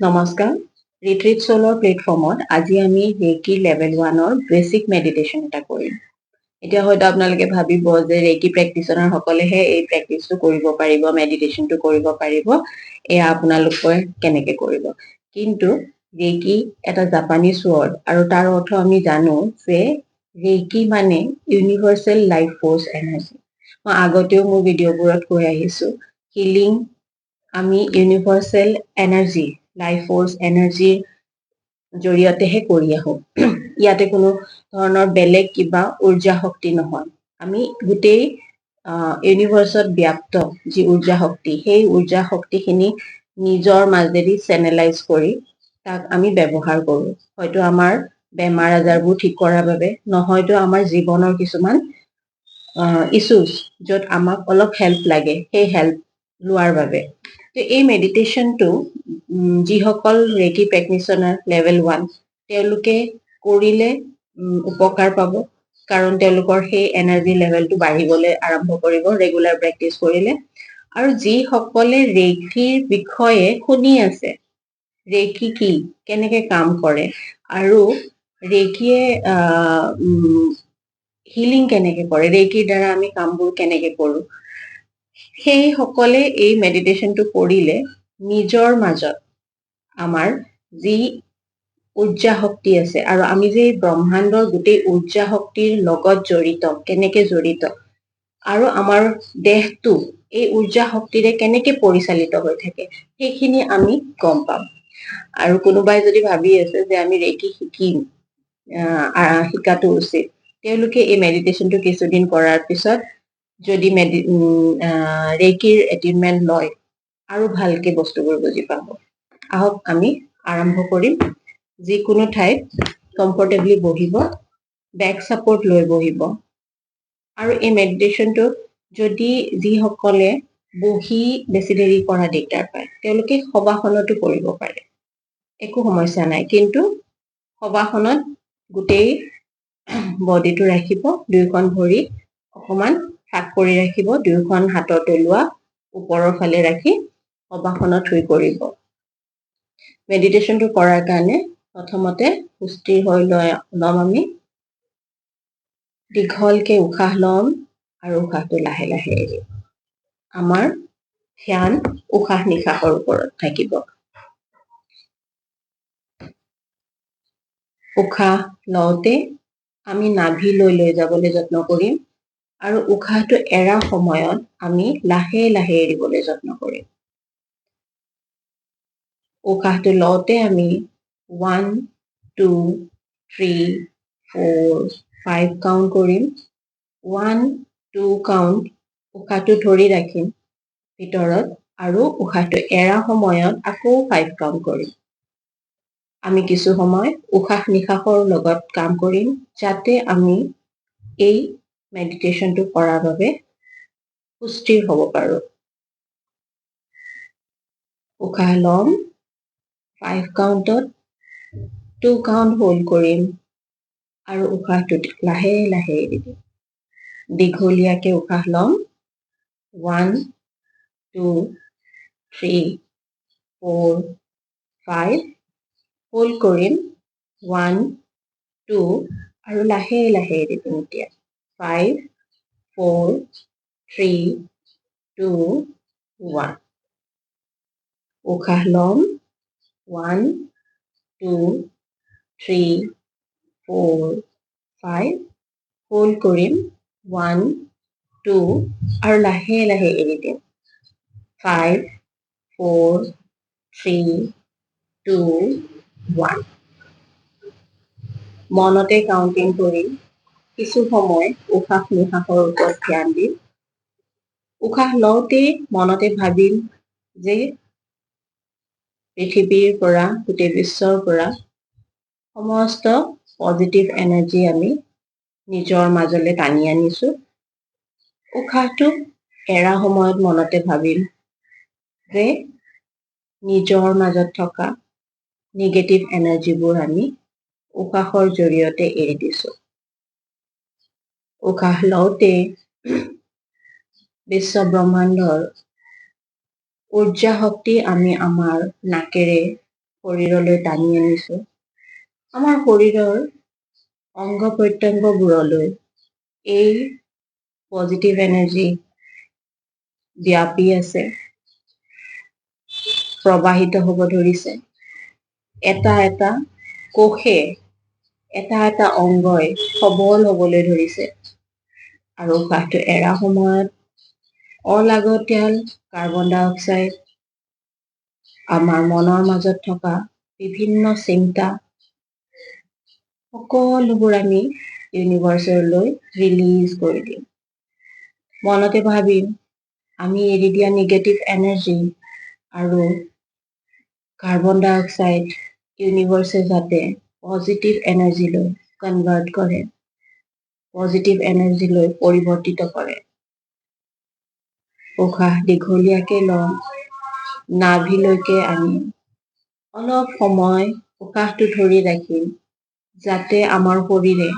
নমস্কাৰ ৰিট্ৰিট সোলৰ প্লেটফৰ্মত আজি আমি ৰেকি লেভেল 1ৰ বেসিক মেডিটেশ্যন এটা কৰিম। এতিয়া হয়তো আপোনালোকে ভাবিব যে ৰেকি প্ৰেক্টিশনাৰ সকলেহে এই প্ৰেক্টিছটো কৰিব পাৰিব, মেডিটেশ্যনটো কৰিব পাৰিব, এয়া আপোনালোকে কেনেকৈ কৰিব। কিন্তু ৰেকি এটা জাপানীজ ৱৰ্ড আৰু তাৰ অৰ্থ আমি জানো যে ৰেকি মানে ইউনিভাৰ্চেল লাইফ ফ'ৰ্চ এনাৰ্জি। মই আগতেও মোৰ ভিডিঅ'বোৰত কৈ আহিছোঁ, হিলিং আমি ইউনিভাৰ্চেল এনাৰ্জি, লাইফ ফ'ৰ্চ এনাৰ্জিৰ জৰিয়তেহে কৰি আহোঁ। ইয়াতে কোনো ধৰণৰ বেলেগ কিবা উৰ্জা শক্তি নহয়। আমি গোটেই ইউনিভাৰ্চত ব্যাপ্ত যি উৰ্জা শক্তি, সেই উৰ্জা শক্তিখিনি নিজৰ মাজেদি চেনেলাইজ কৰি তাক আমি ব্যৱহাৰ কৰোঁ। হয়তো আমাৰ বেমাৰ আজাৰবোৰ ঠিক কৰাৰ বাবে, নহয়তো আমাৰ জীৱনৰ কিছুমান ইছ্যুজ য'ত আমাক অলপ হেল্প লাগে, সেই হেল্প লোৱাৰ বাবে। তো এই মেডিটেশ্যনটো যিসকল ৰেকি প্ৰেক্টিশনাৰ লেভেল 1 তেওঁলোকে কৰিলে উপকাৰ পাব, কাৰণ তেওঁলোকৰ সেই এনাৰ্জি লেভেলটো বাঢ়িবলৈ আৰম্ভ কৰিব ৰেগুলাৰ প্ৰেক্টিছ কৰিলে। আৰু যিসকলে ৰেকিৰ বিষয়ে শুনি আছে, ৰেকি কি, কেনেকৈ কাম কৰে আৰু ৰেকিয়ে হিলিং কেনেকৈ কৰে, ৰেকিৰ দ্বাৰা আমি কামবোৰ কেনেকৈ কৰোঁ, সেই সকলে এই মেডিটেশ্যনটো কৰিলে নিজৰ মাজত আমাৰ যি উৰ্জা শক্তি আছে, আৰু আমি যে ব্ৰহ্মাণ্ডৰ গোটেই উৰ্জা শক্তিৰ লগত জড়িত, কেনেকৈ জড়িত, আৰু আমাৰ দেহটো এই উৰ্জা শক্তিৰে কেনেকৈ পৰিচালিত হৈ থাকে, সেইখিনি আমি গম পাম। আৰু কোনোবাই যদি ভাবি আছে যে আমি ৰেকি শিকিম, শিকাটো উচিত, তেওঁলোকে এই মেডিটেশ্যনটো কিছুদিন কৰাৰ পিছত যদি ৰেকিৰ এটিউনমেণ্ট লয় আৰু ভালকে বস্তুবোৰ বুজি পাব। আহক আমি আৰম্ভ কৰিম। যিকোনো ঠাইত কমফৰ্টেবলি বহিব, বেক ছাপৰ্ট লৈ বহিব। আৰু এই মেডিটেশ্যনটো যদি যিসকলে বহি বেছি দেৰি কৰা দিগদাৰ পায়, তেওঁলোকে শৱাসনতো কৰিব পাৰে, একো সমস্যা নাই। কিন্তু শৱাসনত গোটেই বডিটো ৰাখিব, দুয়োখন ভৰি অকণমান ফাঁক কৰি ৰাখিব, দুয়োখন হাতৰ তলুৱা ওপৰৰ ফালে ৰাখি শৱাসনত শুই কৰিব। মেডিটেশ্যনটো কৰাৰ কাৰণে প্ৰথমতে সুস্থিৰ হৈ ল'ম আমি। দীঘলকে উশাহ ল'ম আৰু উশাহটো লাহে লাহে এৰিম। আমাৰ ধ্যান উশাহ নিশাহৰ ওপৰত থাকিব। উশাহ লওঁতে আমি নাভিলৈ লৈ যাবলৈ যত্ন কৰিম, আৰু উশাহটো এৰা সময়ত আমি লাহে লাহে এৰিবলৈ যত্ন কৰিম। উশাহটো লওঁতে আমি 1, 2, 3, 4, 5 কাউণ্ট কৰিম। 1, 2 কাউণ্ট উশাহটো ধৰি ৰাখিম ভিতৰত, আৰু উশাহটো এৰা সময়ত আকৌ 5 কাউণ্ট কৰিম। আমি কিছু সময় উশাহ নিশাহৰ লগত কাম কৰিম, যাতে আমি এই মেডিটেশ্যনটো কৰাৰ বাবে সুস্থিৰ হ'ব পাৰোঁ। উশাহ ল'ম 5 কাউণ্টত, 2 কাউণ্ট হোল্ড কৰিম, আৰু উশাহটো লাহে লাহে এৰি দিম। দীঘলীয়াকে উশাহ ল'ম 1, 2, 3, 4, 5, হোল্ড কৰিম 1, 2, আৰু লাহে লাহে এৰি দিম। এতিয়া 5, 4, 3, 2, 1। উশাহ ল'ম 1, 2, 3, 4, 5, হোল্ড কৰিম 1, 2, আৰু লাহে লাহে এৰি দিম 5, 4, 3, 2, 1। মনতে কাউণ্টিং কৰি কিছু সময় উশাহ নিশাহৰ ওপৰত ধ্যান দিম। উশাহ লওঁতে মনতে ভাবিম যে পৃথিৱীৰ পৰা, গোটেই বিশ্বৰ পৰা সমস্ত পজিটিভ এনাৰ্জি আমি নিজৰ মাজলৈ টানি আনিছোঁ। উশাহটো এৰা সময়ত মনতে ভাবিম যে নিজৰ মাজত থকা নিগেটিভ এনাৰ্জিবোৰ আমি উশাহৰ জৰিয়তে এৰি দিছোঁ। উশাহ লওঁতে বিশ্ব ব্ৰহ্মাণ্ডৰ উৰ্জা শক্তি আমি আমাৰ নাকেৰে শৰীৰলৈ টানি আনিছো। আমাৰ শৰীৰৰ অংগ প্ৰত্যংগবোৰলৈ এই পজিটিভ এনাৰ্জি ব্যাপি আছে, প্ৰবাহিত হ'ব ধৰিছে। এটা এটা কোষে, এটা এটা অংগই সবল হ'বলৈ ধৰিছে। আৰু উশাহটো এৰা সময়ত অলাগতিয়াল কাৰ্বন ডাই অক্সাইড, আমাৰ মনৰ মাজত থকা বিভিন্ন চিন্তা, সকলোবোৰ আমি ইউনিভাৰ্চলৈ ৰিলিজ কৰি দিম। মনতে ভাবিম আমি এৰি দিয়া নিগেটিভ এনাৰ্জি আৰু কাৰ্বন ডাই অক্সাইড ইউনিভাৰ্চে যাতে পজিটিভ এনাৰ্জিলৈ কনভাৰ্ট কৰে, পজিটিভ এনাৰ্জিলৈ পৰিৱৰ্তিত কৰে। উশাহ দীঘলীয়াকে লওঁ, নাভিলৈকে আনিম। অলপ সময় উশাহটো ধৰি ৰাখিম, যাতে আমাৰ শৰীৰে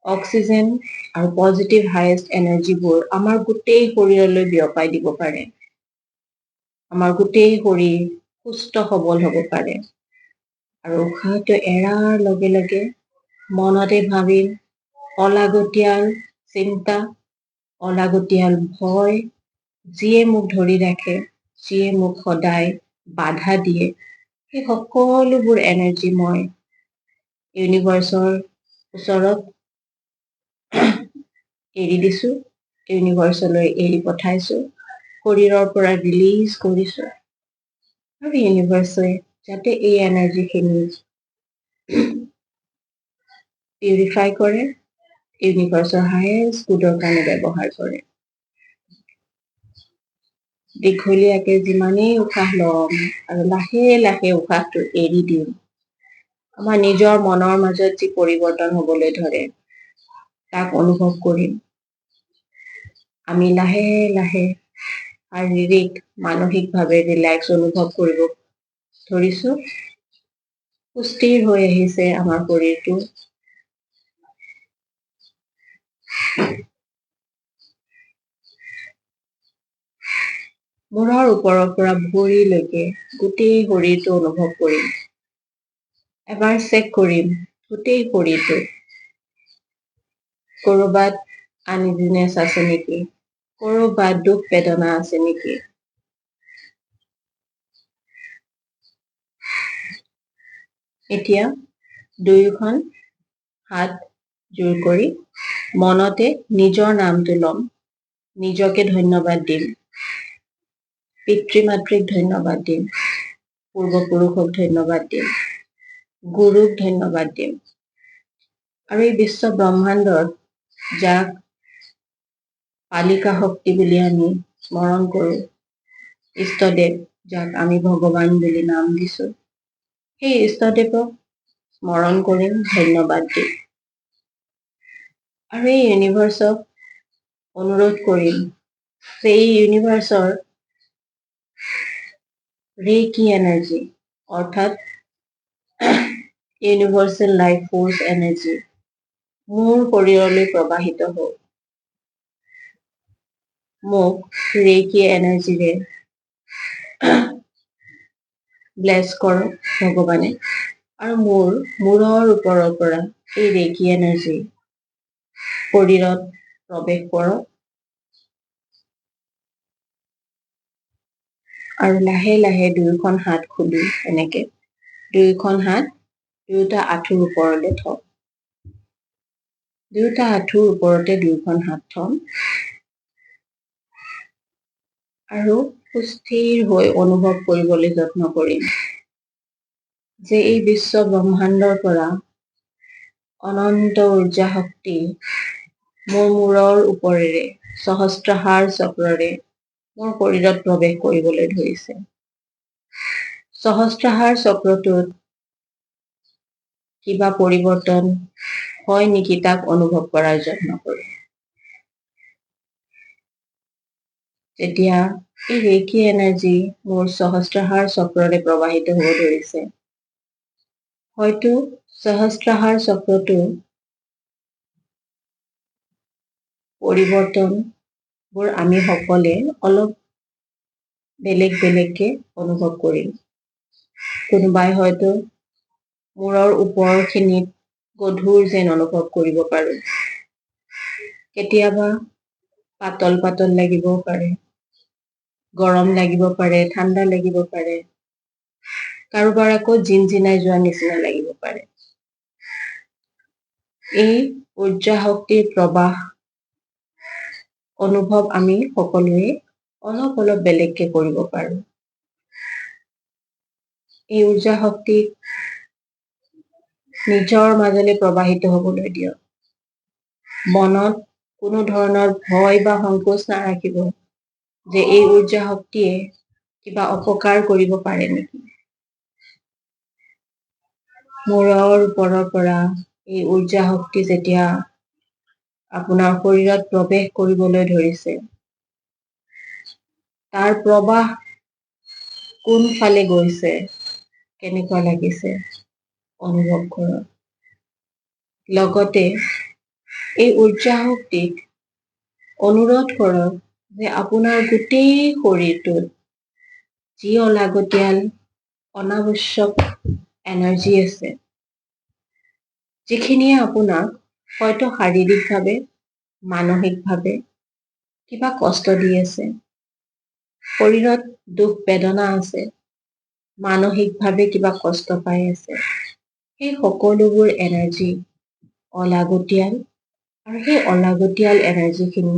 অক্সিজেন আৰু পজিটিভ হাইয়েষ্ট এনাৰ্জিবোৰ আমাৰ গোটেই শৰীৰলৈ বিয়পাই দিব পাৰে। আমাৰ গোটেই শৰীৰ সুস্থ সবল হ'ব পাৰে। আৰু উশাহটো এৰাৰ লগে লগে মনতে ভাবিম অলাগতিয়াল চিন্তা, অলাগতিয়াল ভয়, যিয়ে মোক ধৰি ৰাখে, যিয়ে মোক সদায় বাধা দিয়ে, সেই সকলোবোৰ এনাৰ্জি মই ইউনিভাৰ্চৰ ওচৰত এৰি দিছো, ইউনিভাৰ্চলৈ এৰি পঠাইছো, শৰীৰৰ পৰা ৰিলিজ কৰিছো। আৰু ইউনিভাৰ্চে যাতে এই এনাৰ্জিখিনি পিউৰিফাই কৰে, ইউনিভাৰ্চৰ হায়েষ্ট গুডৰ কাৰণে ব্যৱহাৰ কৰে। দীঘলীয়াকে যিমানেই উশাহ ল'ম আৰু লাহে লাহে উশাহটো এৰি দিম, আমাৰ নিজৰ মনৰ মাজত যি পৰিৱৰ্তন হ'বলৈ ধৰে, তাক অনুভৱ কৰিম। আমি লাহে লাহে শাৰীৰিক, মানসিকভাৱে ৰিলেক্স অনুভৱ কৰিব ধৰিছো। সুস্থিৰ হৈ আহিছে আমাৰ শৰীৰটো। মূৰৰ ওপৰৰ পৰা ভৰিলৈকে গোটেই শৰীৰটো অনুভৱ কৰিম। এবাৰ চেক কৰিম গোটেই শৰীৰটো, ক'ৰবাত আনইজিনেছ আছে নেকি, ক'ৰবাত দুখ বেদনা আছে নেকি। এতিয়া দুয়োখন হাত জোৰ কৰি মনতে নিজৰ নামটো ল'ম, নিজকে ধন্যবাদ দিম, পিতৃ মাতৃক ধন্যবাদ দিম, পূৰ্বপুৰুষক ধন্যবাদ দিম, গুৰুক ধন্যবাদ দিম। আৰু এই বিশ্ব ব্ৰহ্মাণ্ডত যাক পালিকা শক্তি বুলি আমি স্মৰণ কৰো, ইষ্টদেৱ যাক আমি ভগৱান বুলি নাম দিছো, সেই ইষ্টদেৱক স্মৰণ কৰিম, ধন্যবাদ দিম। আৰু এই ইউনিভাৰ্চক অনুৰোধ কৰিম যে এই ইউনিভাৰ্চৰ ৰেকি এনাৰ্জি অৰ্থাৎ ইউনিভাৰ্চেল লাইফ ফোৰ্চ এনাৰ্জি মোৰ শৰীৰলৈ প্ৰবাহিত হওক। মোক ৰেকি এনাৰ্জিৰে ব্লেছ কৰক ভগৱানে, আৰু মোৰ মূৰৰ ওপৰৰ পৰা এই ৰেকি এনাৰ্জি শৰীৰত প্ৰৱেশ কৰক। আৰু লাহে লাহে দুয়োখন হাত খুলি এনেকে দুয়োখন হাত দুয়োটা আঁঠুৰ ওপৰলৈ থওক। দুয়োটা আঁঠুৰ ওপৰতে দুয়োখন হাত থম আৰু সুস্থিৰ হৈ অনুভৱ কৰিবলৈ যত্ন কৰিম যে এই বিশ্ব ব্ৰহ্মাণ্ডৰ পৰা অনন্ত উৰ্জা শক্তি মোৰ মূৰৰ ওপৰেৰে সহস্ৰহাৰ চক্ৰৰে মোৰ শৰীৰত প্ৰৱেশ কৰিবলৈ ধৰিছে। সহস্ৰহাৰ চক্ৰটোত কিবা পৰিৱৰ্তন হয় নেকি তাক অনুভৱ কৰাৰ যত্ন কৰিম। যেতিয়া এই ৰেকি এনাৰ্জি মোৰ সহস্ৰহাৰ চক্ৰৰে প্ৰবাহিত হ'ব ধৰিছে, হয়তো সহস্ৰহাৰ চক্ৰটো পৰিৱৰ্তনবোৰ আমি সকলে অলপ বেলেগ বেলেগকে অনুভৱ কৰিম। কোনোবাই হয়তো মূৰৰ ওপৰখিনিত গধুৰ যেন অনুভৱ কৰিব পাৰো। কেতিয়াবা পাতল পাতল লাগিবও পাৰে, গৰম লাগিব পাৰে, ঠাণ্ডা লাগিব পাৰে, কাৰোবাৰ আকৌ জিনজিনাই যোৱা নিচিনা লাগিব পাৰে। এই উৰ্জা শক্তিৰ প্ৰবাহ অনুভৱ আমি সকলোৱে অলপ অলপ বেলেগকে কৰিব পাৰো। এই উৰ্জা শক্তিক নিজৰ মাজলৈ প্ৰবাহিত হ'বলৈ দিয়ক। মনত কোনো ধৰণৰ ভয় বা সংকোচ নাৰাখিব যে এই উৰ্জা শক্তিয়ে কিবা অপকাৰ কৰিব পাৰে নেকি। মূৰৰ ওপৰৰ পৰা এই উৰ্জা শক্তি যেতিয়া আপোনাৰ শৰীৰত প্ৰৱেশ কৰিবলৈ ধৰিছে, তাৰ প্ৰবাহ কোনফালে গৈছে, কেনেকুৱা লাগিছে অনুভৱ কৰক। লগতে এই উৰ্জা শক্তিক অনুৰোধ কৰক যে আপোনাৰ গোটেই শৰীৰটোত যি অলাগতিয়াল অনাৱশ্যক এনাৰ্জি আছে, যিখিনিয়ে আপোনাক হয়তো শাৰীৰিকভাৱে, মানসিকভাৱে কিবা কষ্ট দি আছে, শৰীৰত দুখ বেদনা আছে, মানসিকভাৱে কিবা কষ্ট পাই আছে, সেই সকলোবোৰ এনাৰ্জি অলাগতিয়াল, আৰু সেই অলাগতিয়াল এনাৰ্জিখিনি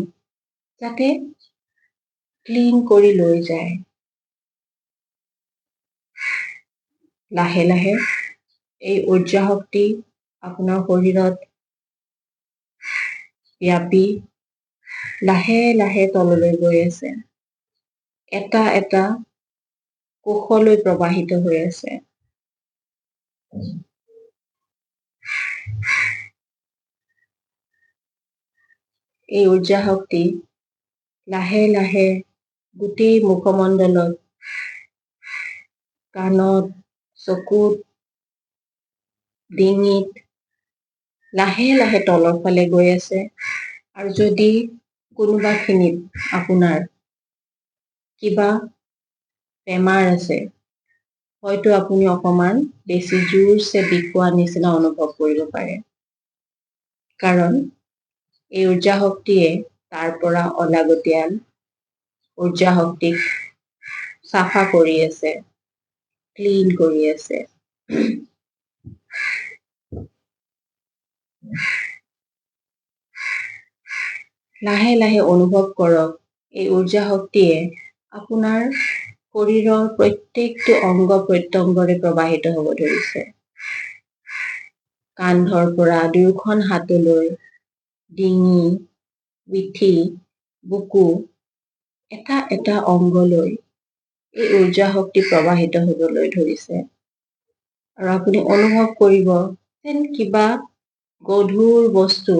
যাতে ক্লিন কৰি লৈ যায়। লাহে লাহে এই উৰ্জা শক্তি আপোনাৰ শৰীৰত ব্যাপি লাহে লাহে তললৈ গৈ আছে, এটা এটা কোষলৈ প্ৰবাহিত হৈ আছে। এই উৰ্জা শক্তি লাহে লাহে গোটেই মুখমণ্ডলত, কাণত, চকুত, ডিঙিত লাহে লাহে তলৰ ফালে গৈ আছে। আৰু যদি কোনোবাখিনিত আপোনাৰ কিবা বেমাৰ আছে, হয়তো আপুনি অকণমান বেছি জোৰছে বিষোৱা নিচিনা অনুভৱ কৰিব পাৰে। কাৰণ এই উৰ্জা শক্তিয়ে তাৰ পৰা অলাগতিয়াল উৰ্জা শক্তিক চাফা কৰি আছে, ক্লিন কৰি আছে। লাহে লাহে অনুভৱ কৰক এই উৰ্জা শক্তিয়ে আপোনাৰ শৰীৰৰ প্ৰত্যেকটো অংগ প্ৰত্যংগৰে প্ৰবাহিত হ'ব ধৰিছে। কান্ধৰ পৰা দুয়োখন হাতলৈ, ডিঙি, পিঠি, বুকু, এটা এটা অংগলৈ এই উৰ্জা শক্তি প্ৰবাহিত হ'বলৈ ধৰিছে। আৰু আপুনি অনুভৱ কৰিব যেন কিবা গধুৰ বস্তু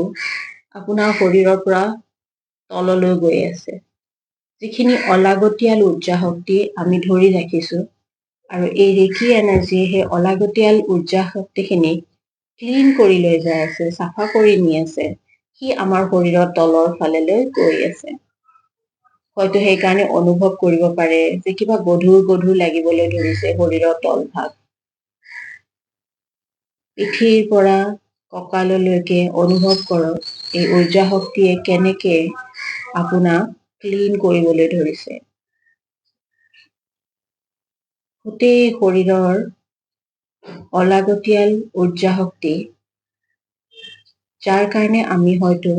আপোনাৰ শৰীৰৰ পৰা তললৈ গৈ আছে, যিখিনি অলাগতিয়াল উৰ্জা শক্তি আমি ধৰি ৰাখিছো। আৰু এই ৰেকি এনাৰ্জিয়ে সেই অলাগতিয়াল উৰ্জা শক্তিখিনি ক্লিন কৰি লৈ যাই আছে, চাফা কৰি নি আছে। সি আমাৰ শৰীৰৰ তলৰ ফালেলৈ গৈ আছে। হয়তো সেইকাৰণে অনুভৱ কৰিব পাৰে যে কিবা গধুৰ গধুৰ লাগিবলৈ ধৰিছে শৰীৰৰ তলভাগ। পিঠিৰ পৰা কঁকাললৈকে অনুভৱ কৰক এই উৰ্জা শক্তিয়ে কেনেকে আপোনাক ক্লিন কৰিবলৈ ধৰিছে। গোটেই শৰীৰৰ অলাগতিয়াল উৰ্জা শক্তি, যাৰ কাৰণে আমি হয়তো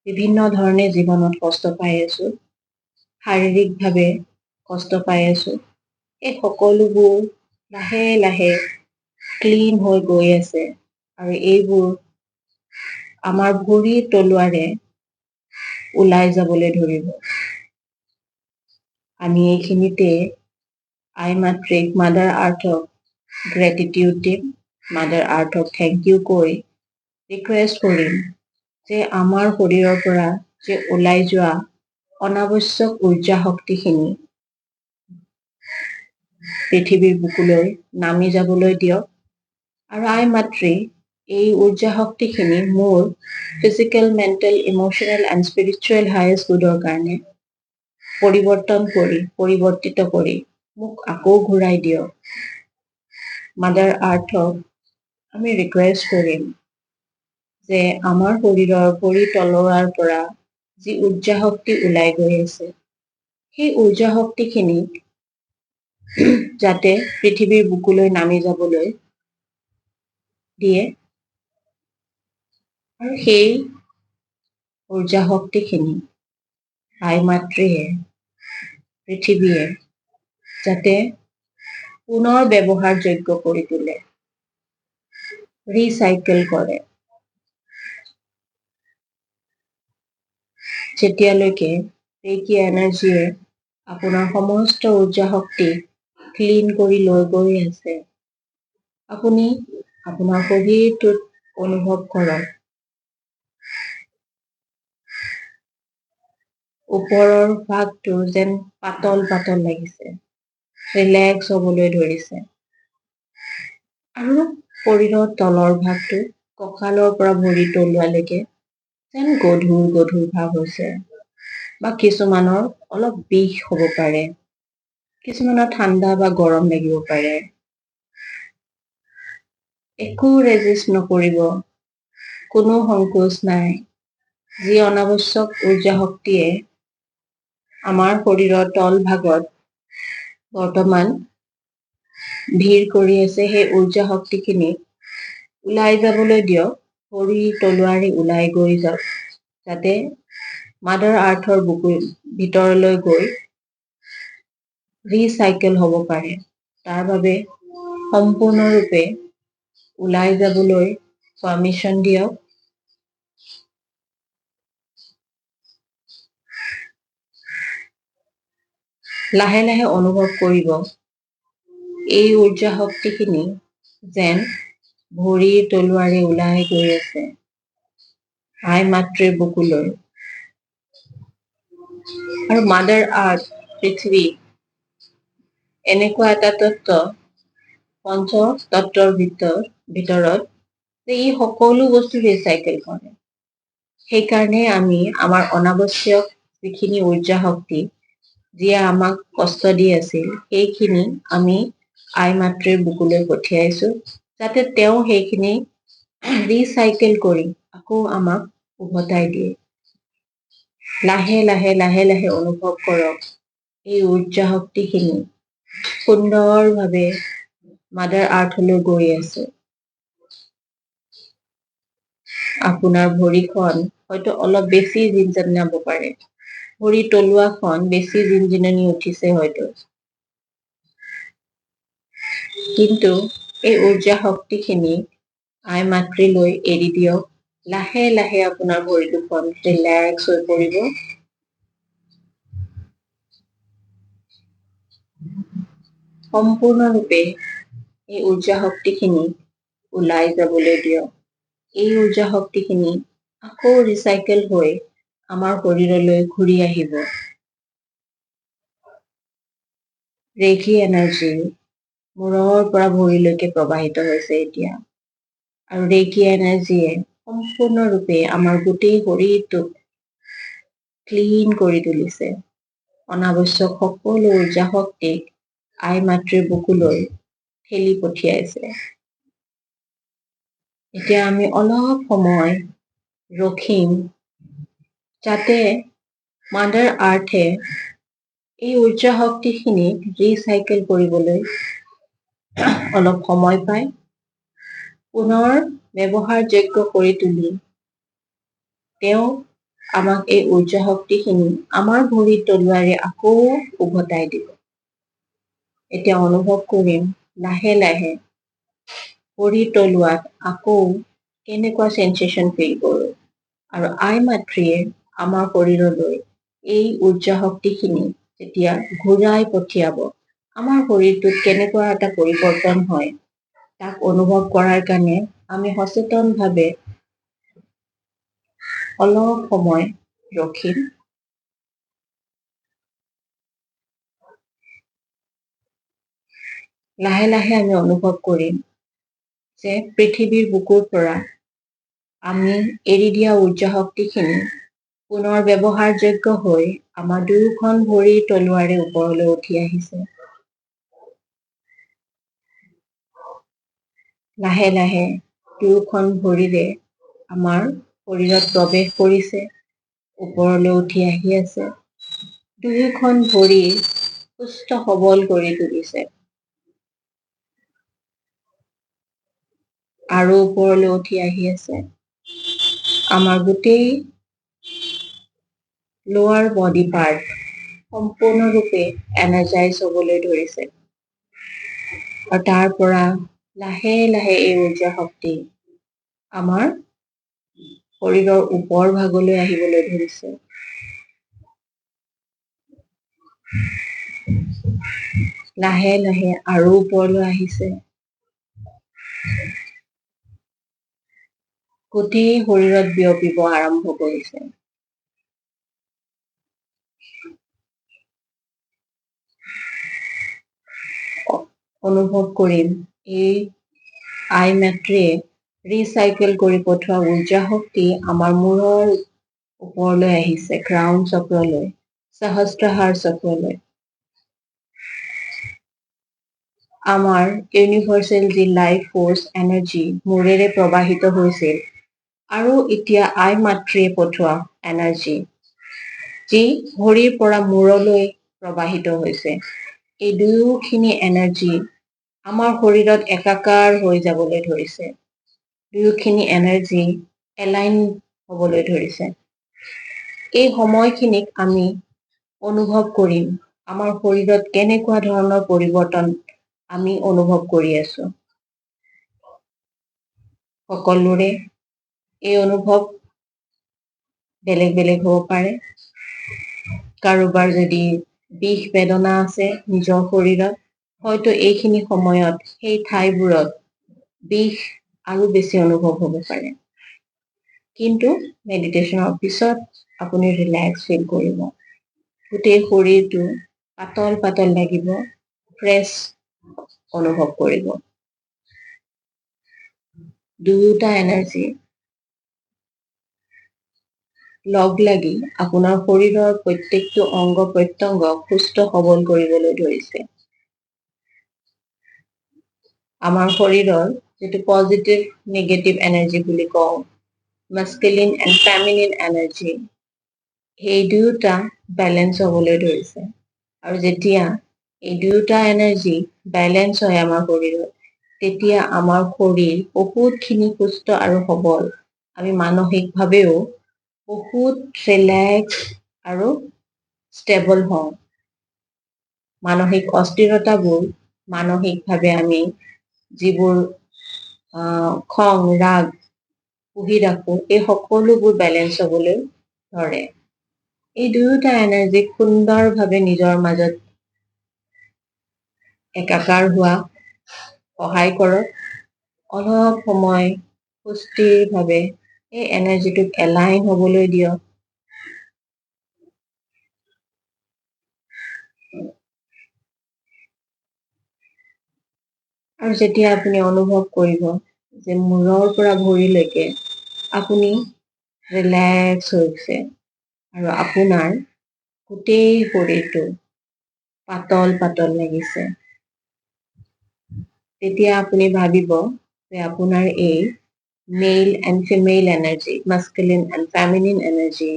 বিভিন্ন ধৰণে জীৱনত কষ্ট পাই আছো, শাৰীৰিকভাৱে কষ্ট পাই আছো, এই সকলোবোৰ লাহে লাহে ক্লিন হৈ গৈ আছে। আৰু এইবোৰ আমাৰ ভৰিৰ তলুৱাৰে ওলাই যাবলৈ ধৰিব। আমি এইখিনিতে আই মাতৃক, মাদাৰ আৰ্থক গ্ৰেটিটিউড দিম, মাদাৰ আৰ্থক থেংক ইউ কৈ ৰিকুৱেষ্ট কৰিম যে আমাৰ শৰীৰৰ পৰা যে ওলাই যোৱা অনাৱশ্যক উৰ্জা শক্তিখিনি পৃথিৱীৰ বুকুলৈ নামি যাবলৈ দিয়ক। আৰু আই মাতৃ এই উৰ্জা শক্তিখিনি মোৰ physical, mental, emotional and spiritual highest গুডৰ কাৰণে পৰিৱৰ্তিত কৰি মোক আকৌ ঘূৰাই দিয়ক। মাদাৰ আৰ্থক আমি ৰিকুৱেষ্ট কৰিম যে আমাৰ শৰীৰৰ ভৰি তলোৱাৰ পৰা যি উৰ্জা শক্তি ওলাই গৈ আছে, সেই উৰ্জা শক্তিখিনি যাতে পৃথিৱীৰ বুকুলৈ নামি যাবলৈ দিয়ে আৰু সেই উৰ্জা শক্তিখিনি আই মাতৃয়ে পৃথিৱীয়ে যাতে পুনৰ ব্যৱহাৰযোগ্য কৰি তোলে, ৰিচাইকেল কৰে। যেতিয়ালৈকে ৰেকি এনাৰ্জিয়ে আপোনাৰ সমস্ত উৰ্জা শক্তি ক্লিন কৰি লৈ গৈ আছে, আপুনি আপোনাৰ শৰীৰটোত অনুভৱ কৰক ওপৰৰ ভাগটো যেন পাতল পাতল লাগিছে, ৰিলেক্স হ'বলৈ ধৰিছে আৰু শৰীৰৰ তলৰ ভাগটো কঁকালৰ পৰা ভৰি তলুৱালৈকে যেন গধুৰ গধুৰ ভাৱ হৈছে বা কিছুমানৰ অলপ বিষ হ'ব পাৰে, কিছুমানৰ ঠাণ্ডা বা গৰম লাগিব পাৰে। একো ৰেজিষ্ট নকৰিব, কোনো সংকোচ নাই। যি অনাৱশ্যক উৰ্জা শক্তিয়ে আমাৰ শৰীৰৰ তল ভাগত বৰ্তমান ভিৰ কৰি আছে, সেই উৰ্জা শক্তিখিনি ওলাই যাবলৈ দিয়ক, ভৰি তলুৱাৰে ওলাই গৈ যাওক, যাতে মাদাৰ আৰ্থৰ বুকুৰ ভিতৰলৈ গৈ ৰিচাইকেল হ'ব পাৰে। তাৰ বাবে সম্পূৰ্ণৰূপে ওলাই যাবলৈ পাৰ্মিশ্যন দিয়ক। লাহে লাহে অনুভৱ কৰিব এই উৰ্জা শক্তিখিনি যেন ভৰিৰ তলুৱাৰে ওলাই গৈ আছে আই মাতৃৰ বুকুলৈ। আৰু মাদাৰ আৰ্থ পৃথিৱী এনেকুৱা এটা তত্ত্ব, পঞ্চ তত্ত্বৰ ভিতৰত যে ই সকলো বস্তু ৰিচাইকেল কৰে। সেইকাৰণে আমি আমাৰ অনাৱশ্যক যিখিনি উৰ্জা শক্তি যিয়ে আমাক কষ্ট দি আছিল, সেইখিনি আমি আই মাতৃৰ বুকুলৈ পঠিয়াইছো, যাতে তেওঁ সেইখিনি ৰিচাইকেল কৰি আকৌ আমাক উভতাই দিয়ে। লাহে লাহে লাহে লাহে অনুভৱ কৰক এই উৰ্জা শক্তিখিনি সুন্দৰভাৱে মাদাৰ আৰ্থলৈ গৈ আছে। আপোনাৰ ভৰিখন হয়তো অলপ বেছি জিনজিনাব পাৰে, ভৰি তলুৱাখন বেছি জিনজিননি উঠিছে হয়তো, কিন্তু এই উৰ্জা শক্তিখিনি আই মাতৃলৈ এৰি দিয়ক। লাহে লাহে আপোনাৰ ভৰি দুখন ৰিলেক্স হৈ পৰিব। সম্পূৰ্ণৰূপে এই উৰ্জা শক্তিখিনি ওলাই যাবলৈ দিয়ক। এই উৰ্জা শক্তিখিনি আকৌ ৰিচাইকেল হৈ আমাৰ শৰীৰলৈ ঘূৰি আহিব। ৰেকি এনাৰ্জি মূৰৰ পৰা ভৰিলৈকে প্ৰবাহিত হৈছে এতিয়া, আৰু ৰেকি এনাৰ্জিয়ে সম্পূৰ্ণৰূপে আমাৰ গোটেই শৰীৰটোক ক্লিন কৰি তুলিছে। অনাৱশ্যক সকলো উৰ্জা শক্তিক আই মাতৃৰ বুকুলৈ ঠেলি পঠিয়াইছে। এতিয়া আমি অলপ সময় ৰখিম, যাতে মাদাৰ আৰ্থে এই উৰ্জা শক্তিখিনিক ৰিচাইকেল কৰিবলৈ অলপ সময় পায়, পুনৰ ব্যৱহাৰযোগ্য কৰি তুলি তেওঁ আমাক এই উৰ্জা শক্তিখিনি আমাৰ ভৰিৰ তলুৱাৰে আকৌ উভতাই দিব। এতিয়া অনুভৱ কৰিম লাহে লাহে ভৰিৰ তলুৱাত আকৌ কেনেকুৱা সেন্সেশ্যন ফিল কৰোঁ, আৰু আই মাতৃয়ে আমাৰ শৰীৰলৈ এই উৰ্জা শক্তিখিনি যেতিয়া ঘূৰাই পঠিয়াব, আমাৰ শৰীৰটোত কেনেকুৱা এটা পৰিৱৰ্তন হয় তাক অনুভৱ কৰাৰ কাৰণে আমি সচেতনভাৱে অলপ সময় ৰখিম। লাহে লাহে আমি অনুভৱ কৰিম যে পৃথিৱীৰ বুকুৰ পৰা আমি এৰি দিয়া উৰ্জা শক্তিখিনি পুনৰ ব্যৱহাৰযোগ্য হৈ আমাৰ দুয়োখন ভৰিৰ তলুৱাৰে ওপৰলৈ উঠি আহিছে। লাহে লাহে দুয়োখন ভৰিৰে আমাৰ শৰীৰত প্ৰৱেশ কৰিছে, ওপৰলৈ উঠি আহি আছে। দুয়োখন ভৰি সুস্থ সবল কৰি তুলিছে। আৰু ওপৰলৈ উঠি আহি আছে। আমাৰ গোটেই লোৱাৰ বডি পাৰ্ট সম্পূৰ্ণৰূপে এনাৰ্জাইজ হ'বলৈ ধৰিছে। আৰু তাৰ পৰা লাহে লাহে এই উৰ্জা শক্তি আমাৰ শৰীৰৰ ওপৰ ভাগলৈ আহিবলৈ ধৰিছে। লাহে লাহে আৰু ওপৰলৈ আহিছে। গোটেই শৰীৰত বিয়পিব আৰম্ভ কৰিছে। অনুভৱ কৰিম এই আই মাতৃয়ে ৰিচাইকেল কৰি পঠোৱা উৰ্জা শক্তি আমাৰ মূৰৰ ওপৰলৈ আহিছে, ক্ৰাউন চক্ৰলৈ, সহস্ৰাৰ চক্ৰলৈ। আমাৰ ইউনিভাৰ্চেল যি লাইফ ফৰ্চ এনাৰ্জি মূৰেৰে প্ৰবাহিত হৈছিল আৰু এতিয়া আই মাতৃয়ে পঠোৱা এনাৰ্জি যি ভৰিৰ পৰা মূৰলৈ প্ৰবাহিত হৈছে, এই দুয়োখিনি এনাৰ্জি আমাৰ শৰীৰত একাকাৰ হৈ যাবলৈ ধৰিছে। দুয়োখিনি এনাৰ্জি এলাইন হ'বলৈ ধৰিছে। এই সময়খিনিক আমি অনুভৱ কৰিম আমাৰ শৰীৰত কেনেকুৱা ধৰণৰ পৰিৱৰ্তন আমি অনুভৱ কৰি আছো। সকলোৰে এই অনুভৱ বেলেগ বেলেগ হ'ব পাৰে। কাৰোবাৰ যদি বিষ বেদনা আছে নিজৰ শৰীৰত, হয়তো এইখিনি সময়ত সেই ঠাইবোৰত বিষ আৰু বেছি অনুভৱ হ'ব পাৰে। কিন্তু মেডিটেশ্যনৰ পিছত আপুনি ৰিলেক্স ফিল কৰিব। গোটেই শৰীৰটো পাতল পাতল লাগিব, ফ্ৰেছ অনুভৱ কৰিব। দুয়োটা এনাৰ্জি লগ লাগি আপোনাৰ শৰীৰৰ প্ৰত্যেকটো অংগ প্ৰত্যংগক সুস্থ সবল কৰিবলৈ ধৰিছে। আমাৰ শৰীৰৰ যিটো পজিটিভ নেগেটিভ এনাৰ্জি বুলি কওঁ, মাস্কুলিন এণ্ড ফেমিনিন এনাৰ্জি, সেই দুয়োটা বেলেঞ্চ হ'বলৈ ধৰিছে। আৰু যেতিয়া এই দুয়োটা এনাৰ্জি বেলেঞ্চ হয় আমাৰ শৰীৰত, তেতিয়া আমাৰ শৰীৰ বহুতখিনি সুস্থ আৰু সবল। আমি মানসিকভাৱেও বহুত ৰিলেক্স আৰু ষ্টেবল হওঁ। মানসিক অস্থিৰতাবোৰ মানসিকভাৱে আমি যিবোৰ খং ৰাগ পুহি ৰাখো, এই সকলোবোৰ বেলেঞ্চ হ'বলৈ ধৰে। এই দুয়োটা এনাৰ্জিক সুন্দৰভাৱে নিজৰ মাজত একাকাৰ হোৱা সহায় কৰক। অলপ সময় সুস্থিৰভাৱে এই এনাৰ্জিটোক এলাইন হ'বলৈ দিয়ক। আৰু যেতিয়া আপুনি অনুভৱ কৰিব যে মূৰৰ পৰা ভৰিলৈকে আপুনি ৰিলেক্স হৈছে আৰু আপোনাৰ গোটেই শৰীৰটো পাতল পাতল লাগিছে, তেতিয়া আপুনি ভাবিব যে আপোনাৰ এই male and female energy, masculine and feminine energy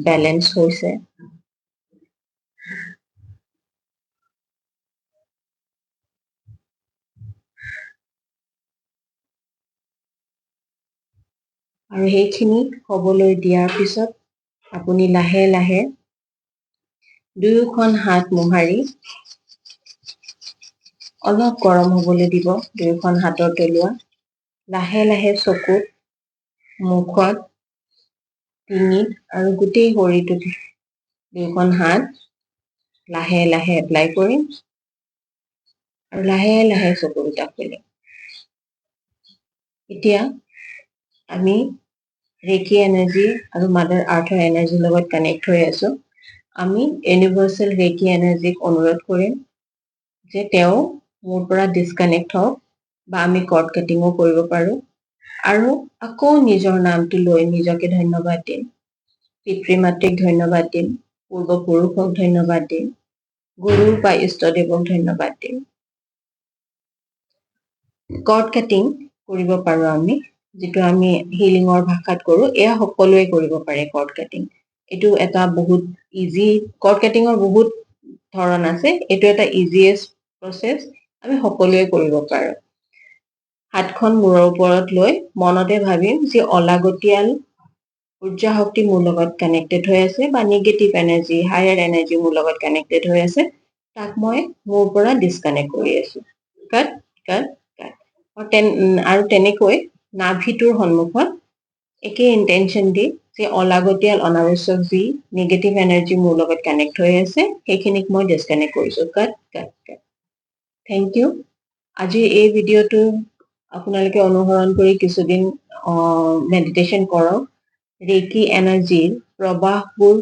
balance হৈছে। আৰু সেইখিনি হ'বলৈ দিয়াৰ পিছত আপুনি লাহে লাহে দুয়োখন হাত মোহাৰি অলপ গৰম হ'বলৈ দিব দুয়োখন হাতৰ তলুৱা। লাহে লাহে চকুত, মুখত, ডিঙিত আৰু গোটেই শৰীৰটোত দুয়োখন হাত লাহে লাহে এপ্লাই কৰিম আৰু লাহে লাহে চকু দুটা খুলিম। এতিয়া আমি ৰেকি এনাৰ্জি আৰু মাদাৰ আৰ্থৰ এনাৰ্জিৰ লগত কানেক্ট হৈ আছো। আমি ইউনিভাৰ্চেল ৰেকি এনাৰ্জিক অনুৰোধ কৰিম যে তেওঁ মোৰ পৰা ডিছকানেক্ট হওক, বা আমি কৰ্ড কাটিঙো কৰিব পাৰোঁ। আৰু আকৌ নিজৰ নামটো লৈ নিজকে ধন্যবাদ দিম। পিতৃ মাতৃক ধন্যবাদ দিম, পূৰ্বপুৰুষক ধন্যবাদ দিম, গুৰু বা ইষ্টদেৱক ধন্যবাদ দিম। কৰ্ড কাটিং কৰিব পাৰো আমি, যেটো আমি হিলিঙৰ ভাষাত কৰো, এয়া সকলোৱে কৰিব পাৰে কৰ্ড কাটিং। এটো এটা বহুত ইজি, কৰ্ড কাটিঙৰ বহুত ধৰণ আছে, এটো এটা ইজিয়েষ্ট প্ৰসেস, আমি সকলোৱে কৰিব পাৰো। হাতখন মূৰৰ ওপৰত লৈ মনতে ভাবিম যে অলাগতিয়াল ঊৰ্জা শক্তি মোৰ লগত কানেক্টেড হৈ আছে বা নেগেটিভ এনাৰ্জি, হায়াৰ এনাৰ্জি মোৰ লগত কানেক্টেড হৈ আছে, তাক মই মোৰ পৰা ডিসকানেক্ট কৰি আছো। কাট কাট কাট। আৰু তেনেকৈ নাভিটোৰ সন্মুখত একে ইন্টেনশন দি যে অলাগতিয়াল অনাৱশ্যক যি নেগেটিভ এনাৰ্জি মোৰ লগত কানেক্ট হৈ আছে সেইখিনিক মই ডিসকানেক্ট কৰিছো। Cut cut cut. Thank you. আজি এই ভিডিওটো আপোনালোকে অনুসৰণ কৰি কিছুদিন মেডিটেশন কৰক। ৰেকি এনাৰ্জিৰ প্ৰবাহবোৰ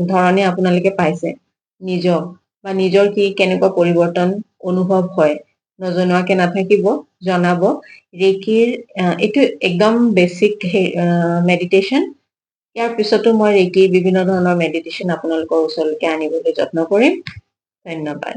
ধৰণে আপোনালোকে পাইছে নিজক বা নিজৰ কি কেনেকুৱা পৰিৱৰ্তন অনুভৱ হয় নজনোৱাকে নাথাকিব, জনাব। ৰেকিৰ এইটো একদম বেসিক মেডিটেশন। ইয়াৰ পিছতো মই ৰেকি বিভিন্ন ধৰণৰ মেডিটেশন আপোনালোকৰ ওচৰলৈকে আনিবলৈ যত্ন কৰিম। ধন্যবাদ।